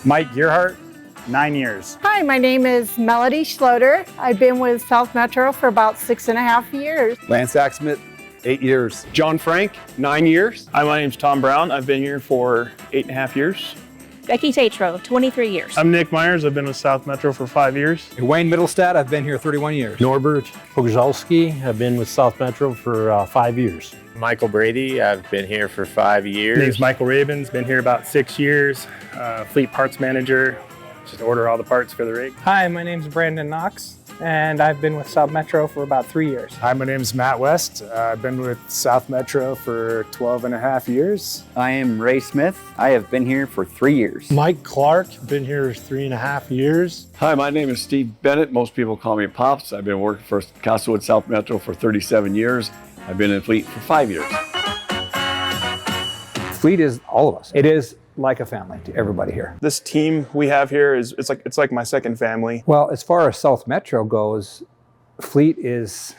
Mike Gearhart, 9 years. Hi, my name is Melody Schloter. I've been with South Metro for about 6.5 years. Lance Axmith, 8 years. John Frank, 9 years. Hi, my name's Tom Brown. I've been here for 8.5 years. Becky Tatro, 23 years. I'm Nick Myers. I've been with South Metro for 5 years. Wayne Middlestad, I've been here 31 years. Norbert Pogrzalski, I've been with South Metro for 5 years. Michael Brady, I've been here for 5 years. Name's Michael Rabins, been here about 6 years. Fleet parts manager, just order all the parts for the rig. Hi, my name's Brandon Knox, and I've been with South Metro for about 3 years. Hi, my name's Matt West. I've been with South Metro for 12.5 years. I am Ray Smith. I have been here for 3 years. Mike Clark, been here 3.5 years. Hi, my name is Steve Bennett. Most people call me Pops. I've been working for Castlewood South Metro for 37 years. I've been in Fleet for 5 years. Fleet is all of us. It is like a family to everybody here. This team we have here it's like my second family. Well, as far as South Metro goes, Fleet is,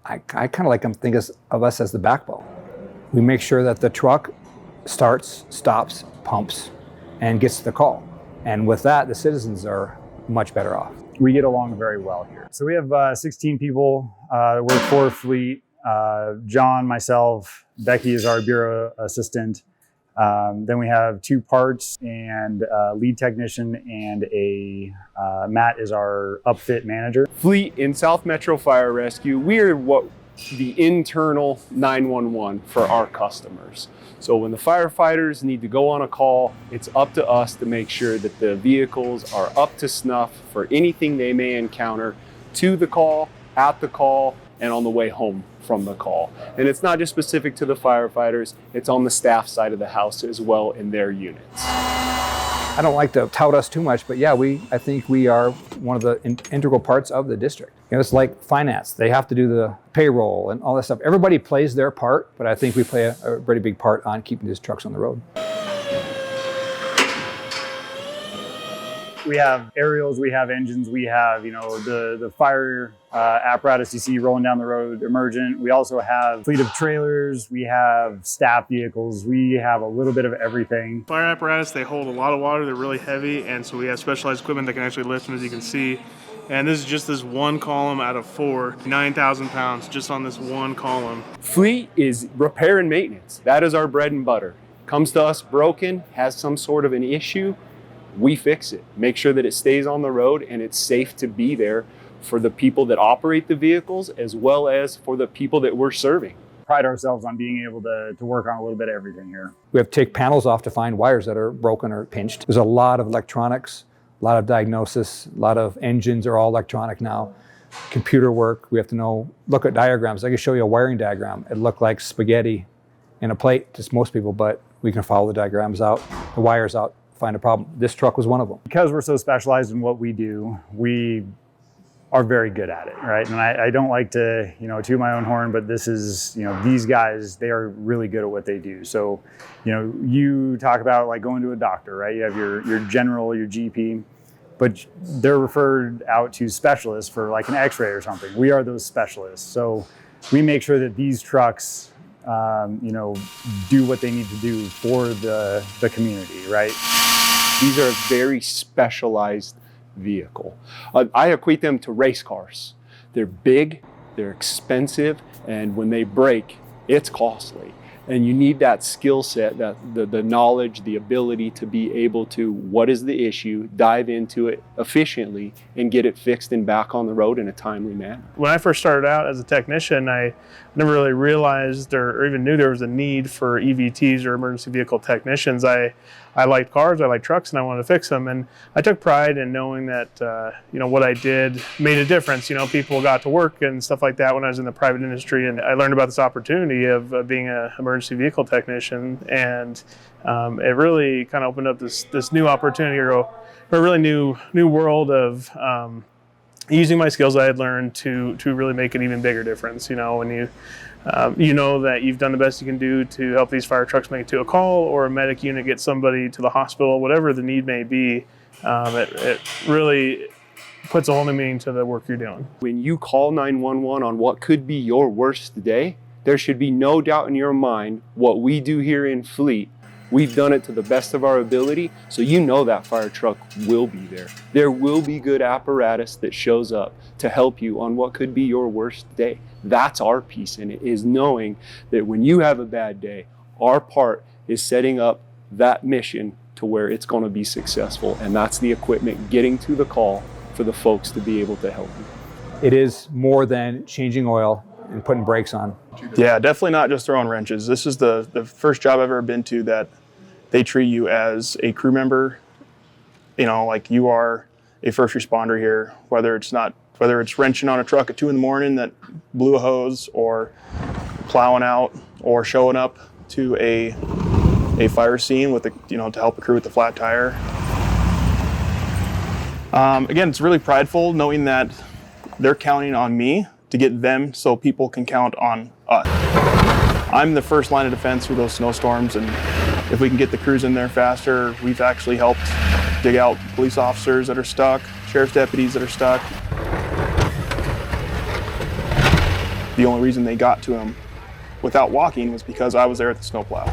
I kind of like to think of us as the backbone. We make sure that the truck starts, stops, pumps, and gets to the call. And with that, the citizens are much better off. We get along very well here. So we have 16 people that work for Fleet. John, myself, Becky is our bureau assistant. Then we have 2 parts and a lead technician, and Matt is our upfit manager. Fleet in South Metro Fire Rescue, we are what the internal 911 for our customers. So when the firefighters need to go on a call, it's up to us to make sure that the vehicles are up to snuff for anything they may encounter to the call, at the call, and on the way home from the call. And it's not just specific to the firefighters, it's on the staff side of the house as well in their units. I don't like to tout us too much, but yeah, I think we are one of the integral parts of the district. You know, it's like finance. They have to do the payroll and all that stuff. Everybody plays their part, but I think we play a pretty big part on keeping these trucks on the road. We have aerials, we have engines, we have, the fire apparatus you see rolling down the road, emergent. We also have a fleet of trailers, we have staff vehicles, we have a little bit of everything. Fire apparatus, they hold a lot of water, they're really heavy, and so we have specialized equipment that can actually lift them, as you can see. And this is just this one column out of 4, 9,000 pounds just on this one column. Fleet is repair and maintenance. That is our bread and butter. Comes to us broken, has some sort of an issue, we fix it. Make sure that it stays on the road and it's safe to be there for the people that operate the vehicles as well as for the people that we're serving. Pride ourselves on being able to work on a little bit of everything here. We have to take panels off to find wires that are broken or pinched. There's a lot of electronics, a lot of diagnosis, a lot of engines are all electronic now. Computer work, we have to look at diagrams. I can show you a wiring diagram. It looked like spaghetti in a plate to most people, but we can follow the diagrams out, the wires out, find a problem. This truck was one of them. Because we're so specialized in what we do, we are very good at it, right? And I don't like to, toot my own horn, but this is, these guys, they are really good at what they do. So, you talk about like going to a doctor, right? You have your general, your GP, but they're referred out to specialists for like an x-ray or something. We are those specialists. So we make sure that these trucks, do what they need to do for the community, right? These are a very specialized vehicle. I equate them to race cars. They're big, they're expensive, and when they break, it's costly. And you need that skill set, the knowledge, the ability to be able to, what is the issue, dive into it efficiently, and get it fixed and back on the road in a timely manner. When I first started out as a technician, I never really realized or even knew there was a need for EVTs or emergency vehicle technicians. I liked cars, I liked trucks, and I wanted to fix them. And I took pride in knowing that, what I did made a difference. People got to work and stuff like that when I was in the private industry. And I learned about this opportunity of being an emergency vehicle technician. And it really kind of opened up this new opportunity or a really new world of using my skills I had learned to really make an even bigger difference. When you know that you've done the best you can do to help these fire trucks make it to a call, or a medic unit get somebody to the hospital, whatever the need may be, it really puts a whole new meaning to the work you're doing. When you call 911 on what could be your worst day, there should be no doubt in your mind what we do here in Fleet We've done it to the best of our ability, so you know that fire truck will be there. There will be good apparatus that shows up to help you on what could be your worst day. That's our piece in it, is knowing that when you have a bad day, our part is setting up that mission to where it's going to be successful, and that's the equipment getting to the call for the folks to be able to help you. It is more than changing oil and putting brakes on. Yeah, definitely not just throwing wrenches. This is the first job I've ever been to that they treat you as a crew member, you know, like you are a first responder here, whether it's wrenching on a truck at 2 a.m. that blew a hose, or plowing out, or showing up to a fire scene with to help a crew with the flat tire. Again, it's really prideful knowing that they're counting on me to get them so people can count on us. I'm the first line of defense through those snowstorms, and if we can get the crews in there faster, we've actually helped dig out police officers that are stuck, sheriff's deputies that are stuck. The only reason they got to them without walking was because I was there at the snowplow.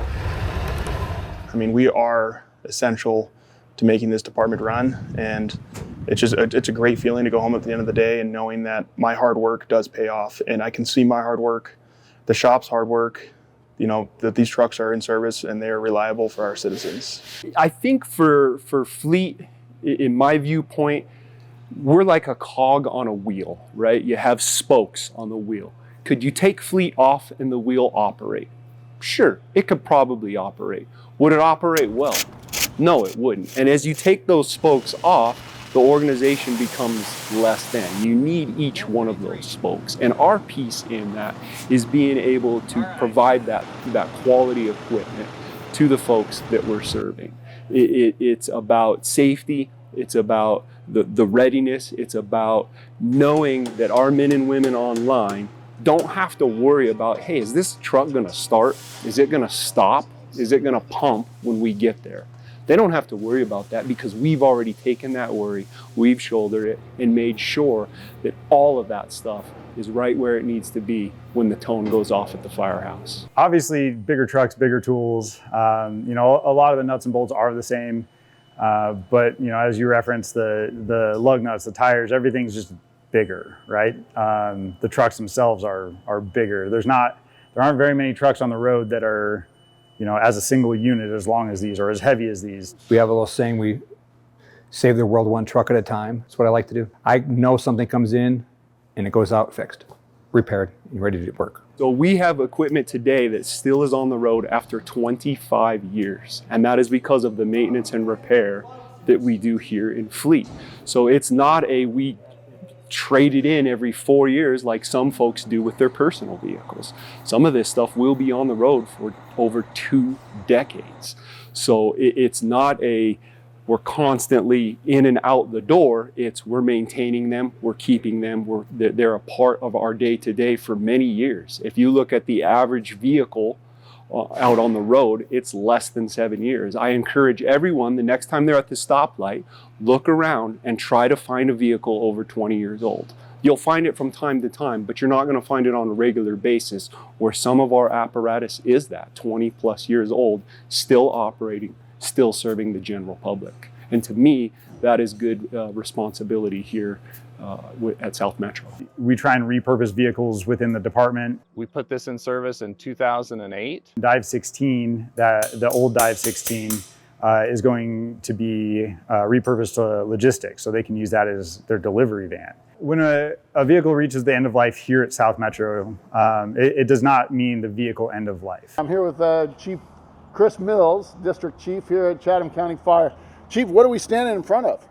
I mean, we are essential to making this department run, and it's a great feeling to go home at the end of the day and knowing that my hard work does pay off, and I can see my hard work, the shop's hard work, that these trucks are in service and they are reliable for our citizens. I think for Fleet, in my viewpoint, we're like a cog on a wheel, right? You have spokes on the wheel. Could you take Fleet off and the wheel operate? Sure, it could probably operate. Would it operate well? No, it wouldn't. And as you take those spokes off, the organization becomes less than. You need each one of those spokes. And our piece in that is being able to provide that quality equipment to the folks that we're serving. It's about safety. It's about the readiness. It's about knowing that our men and women online don't have to worry about, hey, is this truck gonna start? Is it gonna stop? Is it gonna pump when we get there? They don't have to worry about that because we've already taken that worry, we've shouldered it, and made sure that all of that stuff is right where it needs to be when the tone goes off at the firehouse. Obviously, bigger trucks, bigger tools. A lot of the nuts and bolts are the same, but as you referenced, the lug nuts, the tires, everything's just bigger, right? The trucks themselves are bigger. There aren't very many trucks on the road that are as a single unit as long as these or as heavy as these. We have a little saying, we save the world one truck at a time. That's what I like to do. I know something comes in and it goes out fixed, repaired, and ready to work. So we have equipment today that still is on the road after 25 years. And that is because of the maintenance and repair that we do here in Fleet. So it's not we trade it in every 4 years like some folks do with their personal vehicles. Some of this stuff will be on the road for over 2 decades. So it's not we're constantly in and out the door. It's we're maintaining them, we're keeping them, they're a part of our day-to-day for many years. If you look at the average vehicle out on the road, it's less than 7 years. I encourage everyone, the next time they're at the stoplight, look around and try to find a vehicle over 20 years old. You'll find it from time to time, but you're not going to find it on a regular basis, where some of our apparatus is that 20 plus years old, still operating, still serving the general public. And to me, that is good responsibility here at South Metro. We try and repurpose vehicles within the department. We put this in service in 2008. Dive 16, the old Dive 16, is going to be repurposed to logistics, so they can use that as their delivery van. When a vehicle reaches the end of life here at South Metro, it does not mean the vehicle end of life. I'm here with Chief Chris Mills, District Chief here at Chatham County Fire. Chief, what are we standing in front of?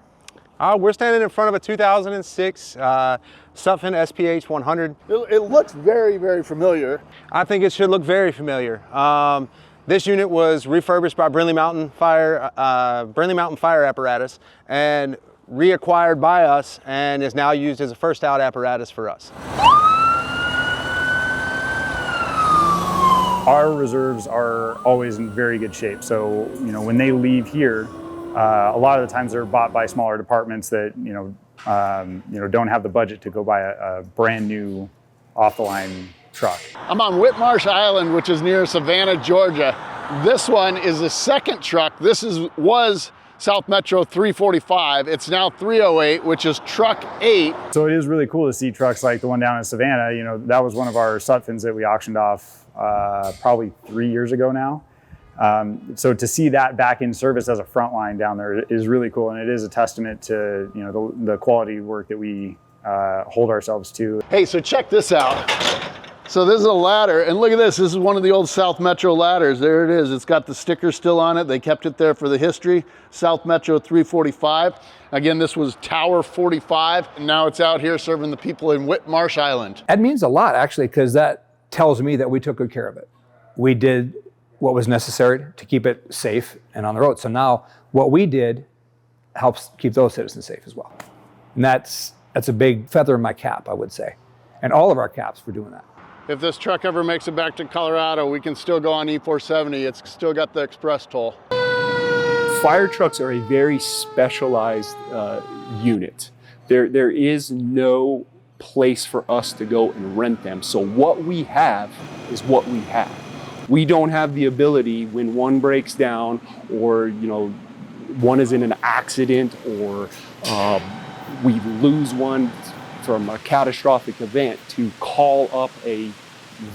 We're standing in front of a 2006 Sutphen SPH 100. It looks very, very familiar. I think it should look very familiar. This unit was refurbished by Brindley Mountain Fire Apparatus and reacquired by us, and is now used as a first out apparatus for us. Our reserves are always in very good shape. So, when they leave here, a lot of the times they're bought by smaller departments that don't have the budget to go buy a brand new off-the-line truck. I'm on Whitmarsh Island, which is near Savannah, Georgia, This one is the second truck. This was South Metro 345. It's now 308, which is truck 8. So it is really cool to see trucks like the one down in Savannah. You know, that was one of our Sutphens that we auctioned off probably 3 years ago now. So to see that back in service as a front line down there is really cool, and it is a testament to, you know, the quality work that we hold ourselves to. Hey, so check this out. So this is a ladder, and look at this. This is one of the old South Metro ladders. There it is. It's got the sticker still on it. They kept it there for the history. South Metro 345. Again, this was Tower 45, and now it's out here serving the people in Whitmarsh Island. That means a lot, actually, because that tells me that we took good care of it. We did what was necessary to keep it safe and on the road. So now what we did helps keep those citizens safe as well. And that's a big feather in my cap, I would say, and all of our caps for doing that. If this truck ever makes it back to Colorado, we can still go on E470. It's still got the express toll. Fire trucks are a very specialized unit. There is no place for us to go and rent them. So what we have is what we have. We don't have the ability when one breaks down, or one is in an accident, or we lose one from a catastrophic event, to call up a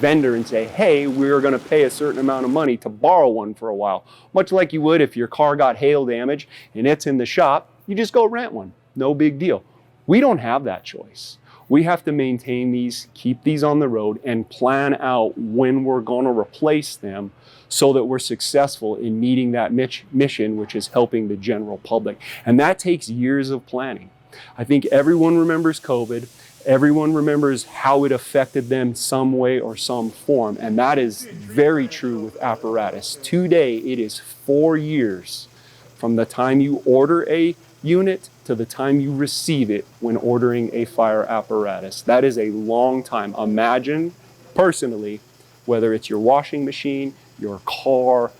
vendor and say, hey, we're going to pay a certain amount of money to borrow one for a while. Much like you would if your car got hail damage and it's in the shop, you just go rent one. No big deal. We don't have that choice. We have to maintain these, keep these on the road, and plan out when we're going to replace them so that we're successful in meeting that mission, which is helping the general public. And that takes years of planning. I think everyone remembers COVID. Everyone remembers how it affected them some way or some form. And that is very true with apparatus. Today, it is 4 years from the time you order a unit to the time you receive it when ordering a fire apparatus. That is a long time. Imagine personally, whether it's your washing machine, your car,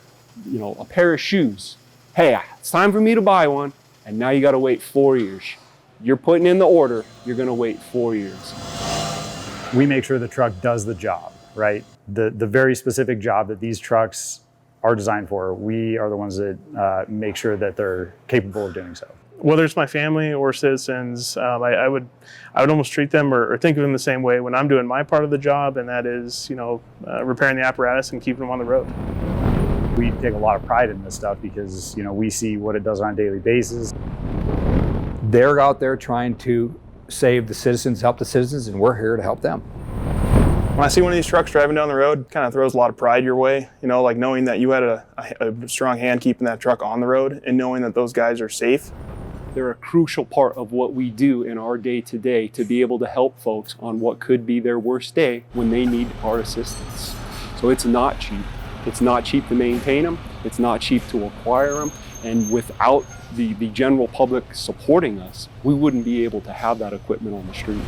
a pair of shoes. Hey, it's time for me to buy one, and now you got to wait 4 years. You're putting in the order, you're going to wait 4 years. We make sure the truck does the job, right? The very specific job that these trucks are designed for. We are the ones that make sure that they're capable of doing so. Whether it's my family or citizens, I would almost treat them or think of them the same way when I'm doing my part of the job, and that is, repairing the apparatus and keeping them on the road. We take a lot of pride in this stuff because, we see what it does on a daily basis. They're out there trying to save the citizens, help the citizens, and we're here to help them. When I see one of these trucks driving down the road, it kind of throws a lot of pride your way, like knowing that you had a strong hand keeping that truck on the road and knowing that those guys are safe. They're a crucial part of what we do in our day-to-day to be able to help folks on what could be their worst day when they need our assistance. So it's not cheap. It's not cheap to maintain them. It's not cheap to acquire them. And without the general public supporting us, we wouldn't be able to have that equipment on the street.